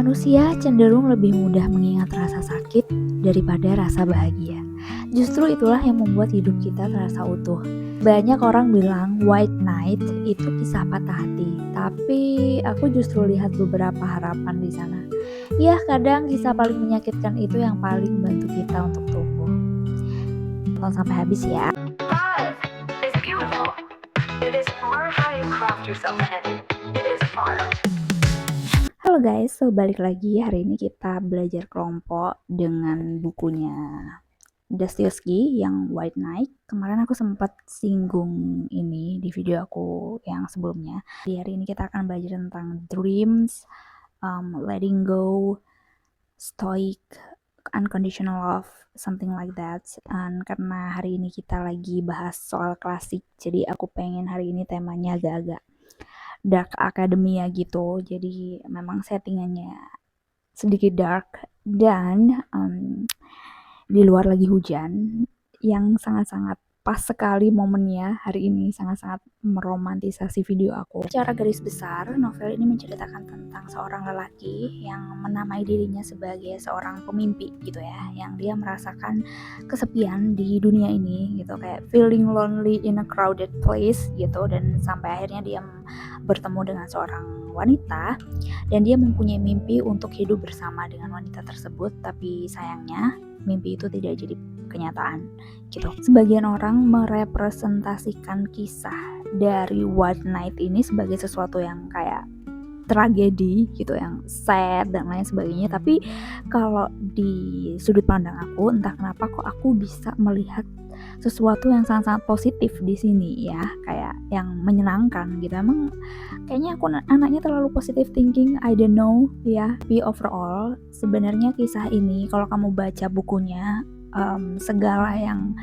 Manusia cenderung lebih mudah mengingat rasa sakit daripada rasa bahagia. Justru itulah yang membuat hidup kita terasa utuh. Banyak orang bilang White Knight itu kisah patah hati, tapi aku justru lihat beberapa harapan di sana. Ya, kadang kisah paling menyakitkan itu yang paling membantu kita untuk tumbuh. Tonton sampai habis ya. Life is beautiful. It is more how you craft yourself in it. It is art. Halo guys, so balik lagi. Hari ini kita belajar kelompok dengan bukunya Dostoevsky yang White Knight. Kemarin aku sempat singgung ini di video aku yang sebelumnya. Di hari ini kita akan belajar tentang dreams, letting go, stoic, unconditional love, something like that. Dan karena hari ini kita lagi bahas soal klasik, jadi aku pengen hari ini temanya agak-agak dark academia gitu. Jadi memang settingannya sedikit dark dan di luar lagi hujan yang sangat-sangat pas sekali momennya hari ini, sangat-sangat meromantisasi video aku. Secara garis besar, novel ini menceritakan tentang seorang lelaki yang menamai dirinya sebagai seorang pemimpi gitu ya, yang dia merasakan kesepian di dunia ini gitu, kayak feeling lonely in a crowded place gitu, dan sampai akhirnya dia bertemu dengan seorang wanita dan dia mempunyai mimpi untuk hidup bersama dengan wanita tersebut, tapi sayangnya mimpi itu tidak jadi kenyataan gitu. Sebagian orang merepresentasikan kisah dari White Knight ini sebagai sesuatu yang kayak tragedi gitu, yang sad dan lain sebagainya, tapi kalau di sudut pandang aku, entah kenapa kok aku bisa melihat sesuatu yang sangat-sangat positif di sini ya, kayak yang menyenangkan gitu. Emang kayaknya aku anaknya terlalu positive thinking, I don't know ya. Tapi overall sebenarnya kisah ini kalau kamu baca bukunya, segala yang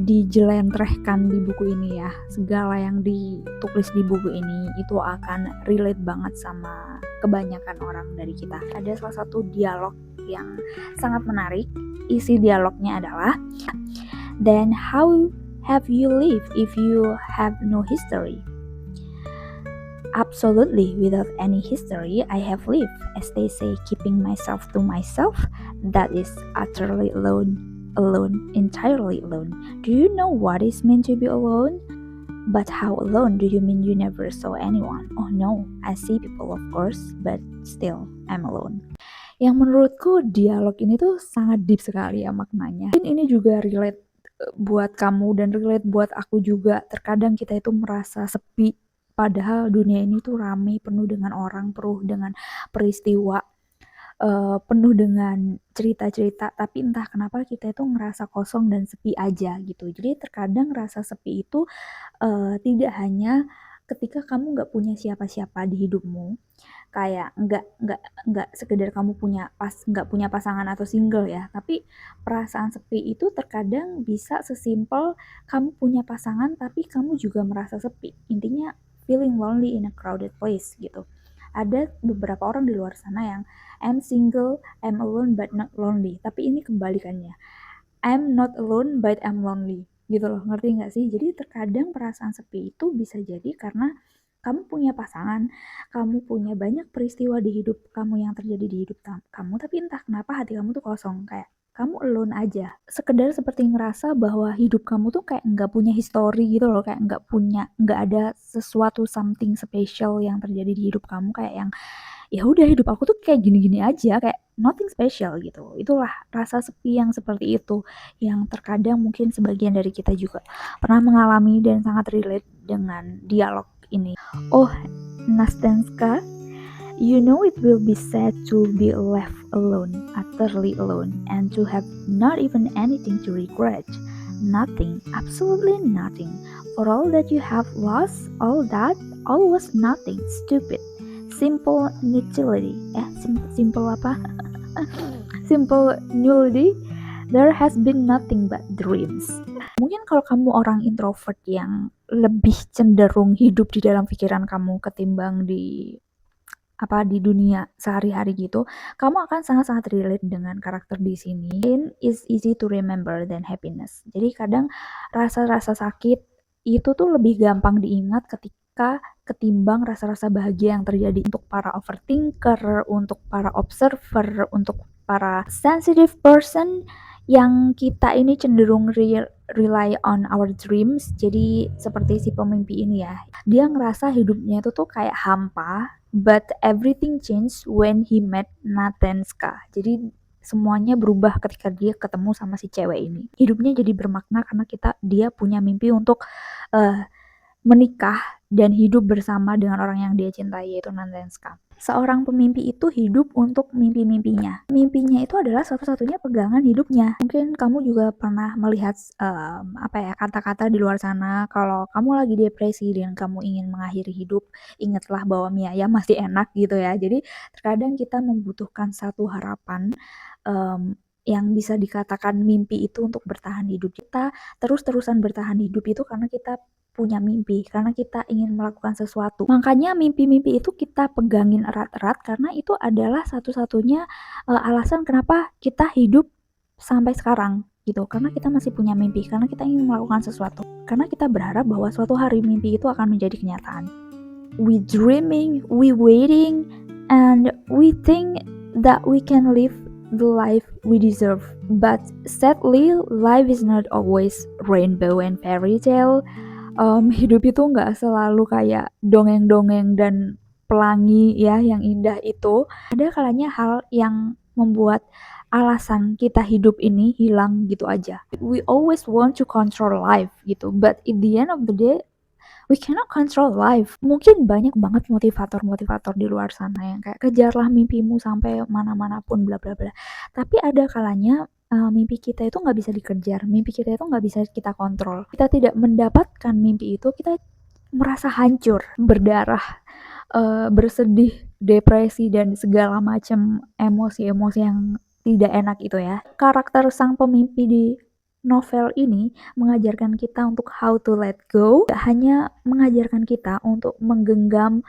dijelentrehkan di buku ini ya, segala yang ditulis di buku ini itu akan relate banget sama kebanyakan orang dari kita. Ada salah satu dialog yang sangat menarik. Isi dialognya adalah, "Then how have you lived if you have no history?" "Absolutely, without any history, I have lived, as they say, keeping myself to myself. That is utterly alone, entirely alone. Do you know what it means to be alone? But how alone? Do you mean you never saw anyone?" "Oh no, I see people of course, but still, I'm alone." Yang menurutku dialog ini tuh sangat deep sekali ya maknanya. Dan ini juga relate buat kamu dan relate buat aku juga. Terkadang kita itu merasa sepi, padahal dunia ini tuh ramai, penuh dengan orang, penuh dengan peristiwa, penuh dengan cerita-cerita, tapi entah kenapa kita itu ngerasa kosong dan sepi aja gitu. Jadi terkadang rasa sepi itu tidak hanya ketika kamu nggak punya siapa-siapa di hidupmu, kayak nggak sekedar kamu nggak punya pasangan atau single ya, tapi perasaan sepi itu terkadang bisa sesimpel kamu punya pasangan tapi kamu juga merasa sepi. Intinya feeling lonely in a crowded place gitu. Ada beberapa orang di luar sana yang I'm single, I'm alone but not lonely, tapi ini kebalikannya, I'm not alone but I'm lonely gitu loh, ngerti gak sih? Jadi terkadang perasaan sepi itu bisa jadi karena kamu punya pasangan, kamu punya banyak peristiwa di hidup kamu yang terjadi di hidup kamu, tapi entah kenapa hati kamu tuh kosong, kayak kamu alone aja. Sekedar seperti ngerasa bahwa hidup kamu tuh kayak nggak punya history gitu loh, kayak nggak ada sesuatu something special yang terjadi di hidup kamu, kayak yang ya udah hidup aku tuh kayak gini-gini aja, kayak nothing special gitu. Itulah rasa sepi yang seperti itu, yang terkadang mungkin sebagian dari kita juga pernah mengalami dan sangat relate dengan dialog ini. "Oh, Nastenska, you know it will be sad to be left alone, utterly alone, and to have not even anything to regret. Nothing, absolutely nothing. For all that you have lost, all was nothing, stupid. Simple nullity." Simple apa? Simple nullity. There has been nothing but dreams. Mungkin kalau kamu orang introvert yang lebih cenderung hidup di dalam pikiran kamu ketimbang di dunia sehari-hari gitu, kamu akan sangat-sangat relate dengan karakter di sini. Pain is easy to remember than happiness. Jadi kadang rasa-rasa sakit itu tuh lebih gampang diingat Nantenska ketimbang rasa-rasa bahagia yang terjadi untuk para overthinker, untuk para observer, untuk para sensitive person yang kita ini cenderung rely on our dreams. Jadi seperti si pemimpi ini ya, dia ngerasa hidupnya itu tuh kayak hampa, but everything changed when he met Natenska. Jadi semuanya berubah ketika dia ketemu sama si cewek ini. Hidupnya jadi bermakna karena dia punya mimpi untuk menikah dan hidup bersama dengan orang yang dia cintai, yaitu Nantenska. Seorang pemimpi itu hidup untuk mimpi-mimpinya. Mimpinya itu adalah satu-satunya pegangan hidupnya. Mungkin kamu juga pernah melihat kata-kata di luar sana, kalau kamu lagi depresi dan kamu ingin mengakhiri hidup, ingatlah bahwa mie ayam masih enak gitu ya. Jadi terkadang kita membutuhkan satu harapan yang bisa dikatakan mimpi itu untuk bertahan hidup. Kita terus-terusan bertahan hidup itu karena kita punya mimpi, karena kita ingin melakukan sesuatu. Makanya mimpi-mimpi itu kita pegangin erat-erat karena itu adalah satu-satunya alasan kenapa kita hidup sampai sekarang gitu. Karena kita masih punya mimpi, karena kita ingin melakukan sesuatu. Karena kita berharap bahwa suatu hari mimpi itu akan menjadi kenyataan. We dreaming, we waiting, and we think that we can live the life we deserve. But sadly, life is not always rainbow and fairy tale. Hidup itu nggak selalu kayak dongeng-dongeng dan pelangi ya yang indah itu. Ada kalanya hal yang membuat alasan kita hidup ini hilang gitu aja. We always want to control life gitu, but at the end of the day we cannot control life. Mungkin banyak banget motivator-motivator di luar sana yang kayak kejarlah mimpimu sampai mana-mana pun bla bla bla. Tapi ada kalanya mimpi kita itu nggak bisa dikejar, mimpi kita itu nggak bisa kita kontrol. Kita tidak mendapatkan mimpi itu, kita merasa hancur, berdarah, bersedih, depresi dan segala macam emosi-emosi yang tidak enak itu ya. Karakter sang pemimpi di novel ini mengajarkan kita untuk how to let go, tidak hanya mengajarkan kita untuk menggenggam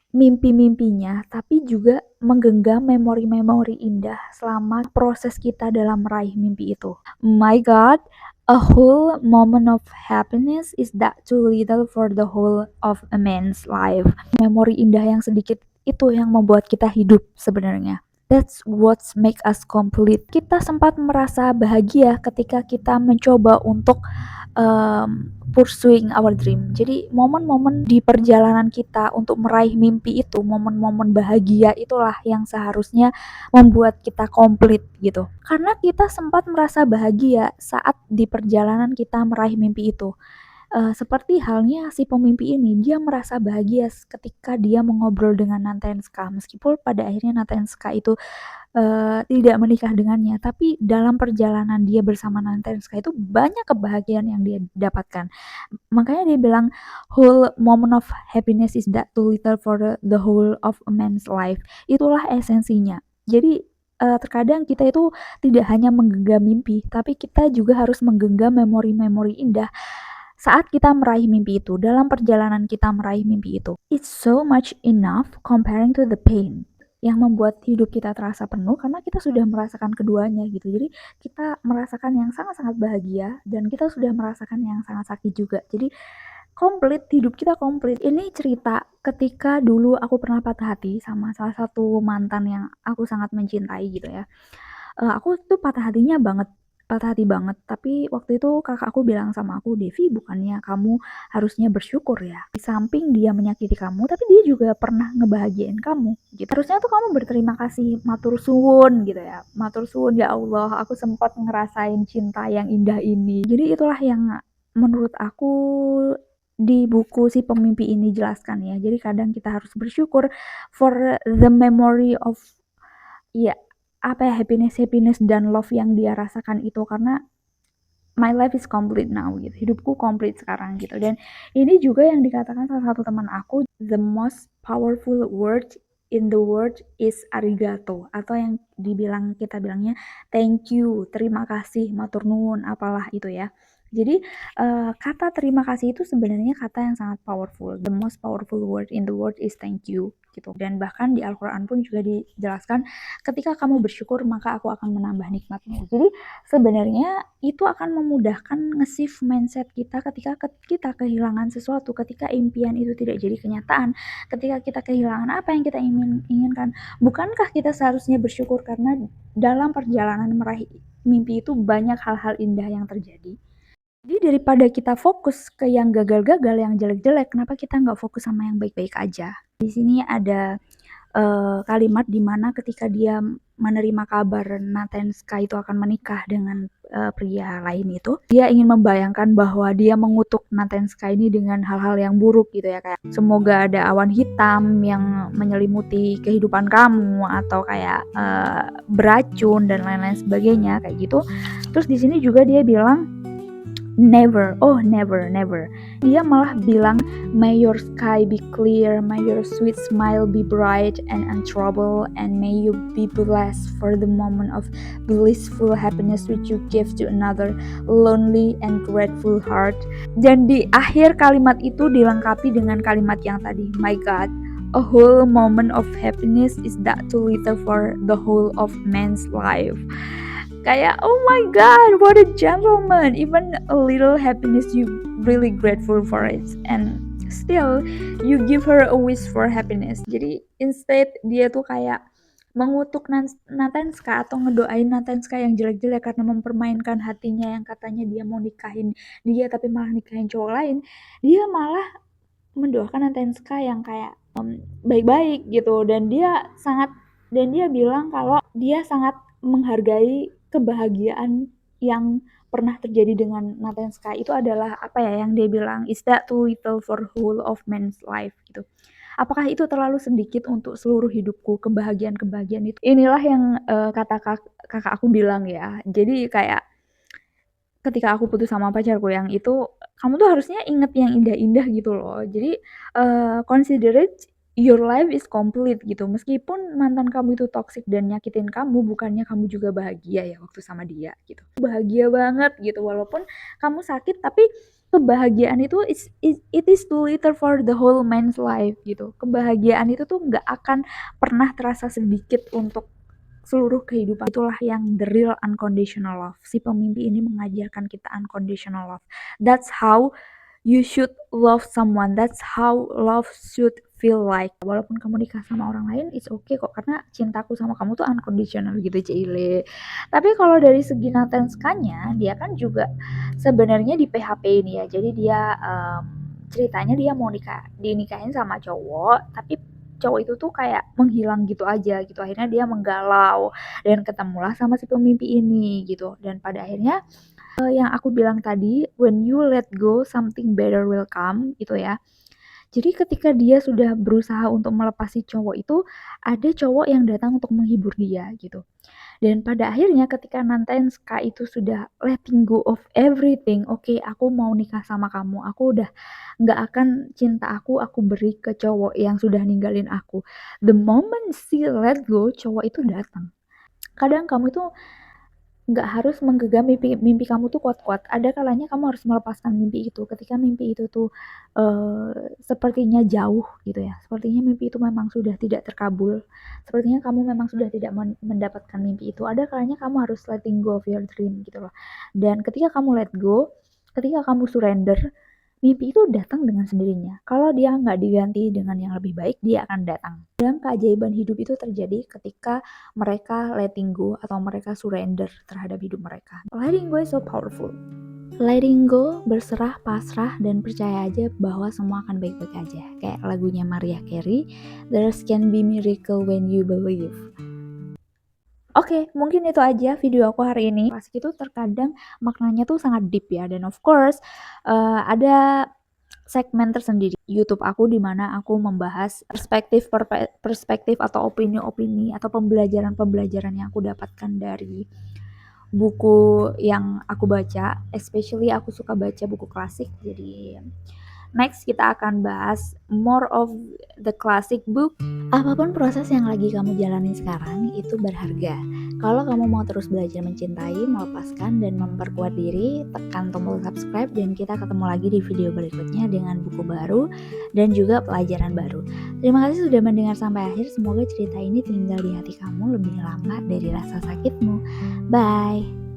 mimpi-mimpinya, tapi juga menggenggam memori-memori indah selama proses kita dalam meraih mimpi itu. My God, a whole moment of happiness is that too little for the whole of a man's life. Memori indah yang sedikit itu yang membuat kita hidup sebenarnya. That's what make us complete. Kita sempat merasa bahagia ketika kita mencoba untuk pursuing our dream. Jadi momen-momen di perjalanan kita untuk meraih mimpi itu, momen-momen bahagia itulah yang seharusnya membuat kita komplit gitu. Karena kita sempat merasa bahagia saat di perjalanan kita meraih mimpi itu. Seperti halnya si pemimpi ini, dia merasa bahagia ketika dia mengobrol dengan Natenska. Meskipun pada akhirnya Natenska itu tidak menikah dengannya, tapi dalam perjalanan dia bersama Natenska itu banyak kebahagiaan yang dia dapatkan. Makanya dia bilang whole moment of happiness is that too little for the whole of a man's life. Itulah esensinya. Jadi terkadang kita itu tidak hanya menggenggam mimpi, tapi kita juga harus menggenggam memori-memori indah saat kita meraih mimpi itu, dalam perjalanan kita meraih mimpi itu. It's so much enough comparing to the pain yang membuat hidup kita terasa penuh karena kita sudah merasakan keduanya gitu. Jadi kita merasakan yang sangat-sangat bahagia dan kita sudah merasakan yang sangat sakit juga. Jadi komplit, hidup kita komplit. Ini cerita ketika dulu aku pernah patah hati sama salah satu mantan yang aku sangat mencintai gitu ya. Aku tuh patah hati banget, tapi waktu itu kakak aku bilang sama aku, "Devi, bukannya kamu harusnya bersyukur ya? Di samping dia menyakiti kamu, tapi dia juga pernah ngebahagiain kamu gitu. Harusnya tuh kamu berterima kasih, matur suwun gitu ya. Matur suwun, ya Allah, aku sempat ngerasain cinta yang indah ini." Jadi itulah yang menurut aku di buku si pemimpi ini jelaskan ya. Jadi kadang kita harus bersyukur for the memory of happiness dan love yang dia rasakan itu, karena my life is complete now gitu, hidupku komplit sekarang gitu. Dan ini juga yang dikatakan salah satu teman aku, the most powerful word in the world is arigato, atau yang kita bilangnya thank you, terima kasih, matur nuwun, apalah itu ya. Jadi kata terima kasih itu sebenarnya kata yang sangat powerful. The most powerful word in the world is thank you gitu. Dan bahkan di Al-Quran pun juga dijelaskan, ketika kamu bersyukur maka aku akan menambah nikmatmu. Jadi sebenarnya itu akan memudahkan nge-shift mindset kita ketika kita kehilangan sesuatu, ketika impian itu tidak jadi kenyataan, ketika kita kehilangan apa yang kita inginkan. Bukankah kita seharusnya bersyukur karena dalam perjalanan meraih mimpi itu banyak hal-hal indah yang terjadi. Jadi daripada kita fokus ke yang gagal-gagal, yang jelek-jelek, kenapa kita nggak fokus sama yang baik-baik aja? Di sini ada kalimat di mana ketika dia menerima kabar Natenska itu akan menikah dengan pria lain itu, dia ingin membayangkan bahwa dia mengutuk Natenska ini dengan hal-hal yang buruk gitu ya, kayak semoga ada awan hitam yang menyelimuti kehidupan kamu, atau kayak beracun dan lain-lain sebagainya kayak gitu. Terus di sini juga dia bilang never, oh never. Dia malah bilang, may your sky be clear, may your sweet smile be bright and untroubled, and may you be blessed for the moment of blissful happiness which you give to another lonely and grateful heart. Dan di akhir kalimat itu dilengkapi dengan kalimat yang tadi, my God, a whole moment of happiness is that too little for the whole of man's life. Kayak, oh my God, what a gentleman. Even a little happiness, you really grateful for it, and still you give her a wish for happiness. Jadi instead dia tuh kayak mengutuk Natenska atau ngedoain Natenska yang jelek-jelek karena mempermainkan hatinya, yang katanya dia mau nikahin dia tapi malah nikahin cowok lain. Dia malah mendoakan Natenska yang kayak baik-baik gitu, dan dia bilang kalau dia sangat menghargai kebahagiaan yang pernah terjadi dengan Natenska. Itu adalah apa ya yang dia bilang, is that too little for whole of man's life gitu. Apakah itu terlalu sedikit untuk seluruh hidupku, kebahagiaan itu? Inilah yang kata kakak aku bilang ya. Jadi kayak ketika aku putus sama pacarku yang itu, kamu tuh harusnya inget yang indah-indah gitu loh. Jadi consider it your life is complete gitu. Meskipun mantan kamu itu toxic dan nyakitin kamu, bukannya kamu juga bahagia ya waktu sama dia gitu. Bahagia banget gitu, walaupun kamu sakit, tapi kebahagiaan itu it is too little for the whole man's life gitu. Kebahagiaan itu tuh nggak akan pernah terasa sedikit untuk seluruh kehidupan. Itulah yang the real unconditional love. Si pemimpi ini mengajarkan kita unconditional love. That's how you should love someone. That's how love should feel like. Walaupun kamu nikah sama orang lain, it's okay kok, karena cintaku sama kamu tuh unconditional gitu, Cile. Tapi kalau dari segi Natenskanya, dia kan juga sebenarnya di PHP ini ya. Jadi dia ceritanya dia mau dinikahin sama cowok, tapi cowok itu tuh kayak menghilang gitu aja gitu. Akhirnya dia menggalau dan ketemulah sama si pemimpi ini gitu. Dan pada akhirnya yang aku bilang tadi, when you let go, something better will come gitu ya. Jadi ketika dia sudah berusaha untuk melepas si cowok itu, ada cowok yang datang untuk menghibur dia gitu. Dan pada akhirnya ketika Nantenska itu sudah letting go of everything, oke, aku mau nikah sama kamu, aku udah nggak akan cinta aku beri ke cowok yang sudah ninggalin aku. The moment she let go, cowok itu datang. Kadang kamu itu nggak harus menggenggam mimpi kamu tuh kuat-kuat. Ada kalanya kamu harus melepaskan mimpi itu. Ketika mimpi itu tuh sepertinya jauh gitu ya. Sepertinya mimpi itu memang sudah tidak terkabul. Sepertinya kamu memang sudah tidak mendapatkan mimpi itu. Ada kalanya kamu harus letting go of your dream gitu loh. Dan ketika kamu let go, ketika kamu surrender, mimpi itu datang dengan sendirinya. Kalau dia nggak diganti dengan yang lebih baik, dia akan datang. Dan keajaiban hidup itu terjadi ketika mereka letting go atau mereka surrender terhadap hidup mereka. Letting go is so powerful. Letting go, berserah, pasrah, dan percaya aja bahwa semua akan baik-baik aja. Kayak lagunya Mariah Carey, there can be miracle when you believe. Oke, mungkin itu aja video aku hari ini. Klasik itu terkadang maknanya tuh sangat deep ya, dan of course ada segmen tersendiri YouTube aku di mana aku membahas perspektif atau opini-opini atau pembelajaran yang aku dapatkan dari buku yang aku baca. Especially aku suka baca buku klasik. Jadi next kita akan bahas more of the classic book. Apapun proses yang lagi kamu jalani sekarang itu berharga, Kalau kamu mau terus belajar mencintai, melepaskan, dan memperkuat diri, tekan tombol subscribe dan kita ketemu lagi di video berikutnya dengan buku baru dan juga pelajaran baru. Terima kasih sudah mendengar sampai akhir. Semoga cerita ini tinggal di hati kamu lebih lama dari rasa sakitmu. Bye.